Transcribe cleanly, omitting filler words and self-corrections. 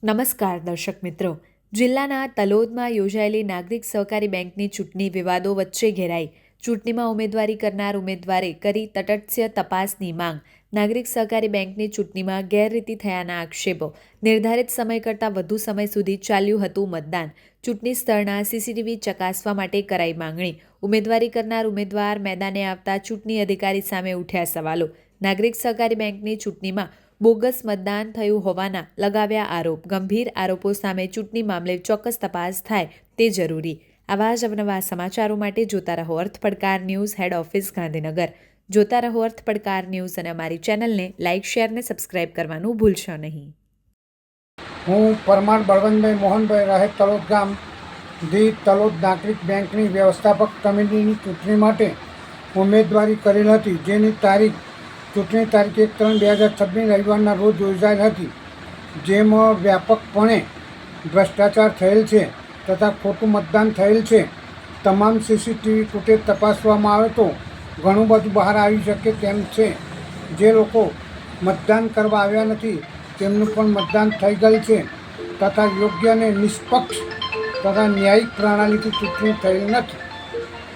નમસ્કાર દર્શક મિત્રો. જિલ્લાના તલોદમાં યોજાયેલી નાગરિક સહકારી બેંકની ચૂંટણી વિવાદો વચ્ચે ઘેરાઈ. ચૂંટણીમાં ઉમેદવારી કરનાર ઉમેદવારે કરી તટસ્થ તપાસની માંગ. નાગરિક સહકારી બેંકની ચૂંટણીમાં ગેરરીતિ થયાના આક્ષેપો. નિર્ધારિત સમય કરતાં વધુ સમય સુધી ચાલ્યું હતું મતદાન. ચૂંટણી સ્થળના સીસીટીવી ચકાસવા માટે કરાઈ માંગણી. ઉમેદવારી કરનાર ઉમેદવાર મેદાને આવતા ચૂંટણી અધિકારી સામે ઉઠ્યા સવાલો. નાગરિક સહકારી બેંકની ચૂંટણીમાં બોગસ મતદાન થયું હોવાના લગાવ્યા આરોપ. ગંભીર આરોપો સામે ચૂંટણી મામલે ચોક્કસ તપાસ થાય તે જરૂરી. આવા જ અવનવા સમાચારો માટે જોતા રહો અર્થ પડકાર ન્યૂઝ, હેડ ઓફિસ, ગાંધીનગર. જોતા રહો અર્થ પડકાર ન્યૂઝ અને અમારી ચેનલને લાઇક, શેર અને સબસ્ક્રાઇબ કરવાનું ભૂલશો નહીં. હું પરમાર બળવંતભાઈ મોહનભાઈ રહે તલોદ ગામ દી તલોદ નાગરિક બેંકની વ્યવસ્થાપક કમિટીની ચૂંટણી માટે ઉમેદવારી કરેલ હતી, જેની ચૂંટણી તારીખ 1/3/2026 રવિવારના રોજ યોજાયેલ હતી. જેમાં વ્યાપકપણે ભ્રષ્ટાચાર થયેલ છે તથા ખોટું મતદાન થયેલ છે. તમામ સીસીટીવી ફૂટેજ તપાસવામાં આવે તો ઘણું બધું બહાર આવી શકે તેમ છે. જે લોકો મતદાન કરવા આવ્યા નથી તેમનું પણ મતદાન થઈ ગયેલ છે તથા યોગ્ય અને નિષ્પક્ષ તથા ન્યાયિક પ્રણાલીથી ચૂંટણી થયેલ નથી.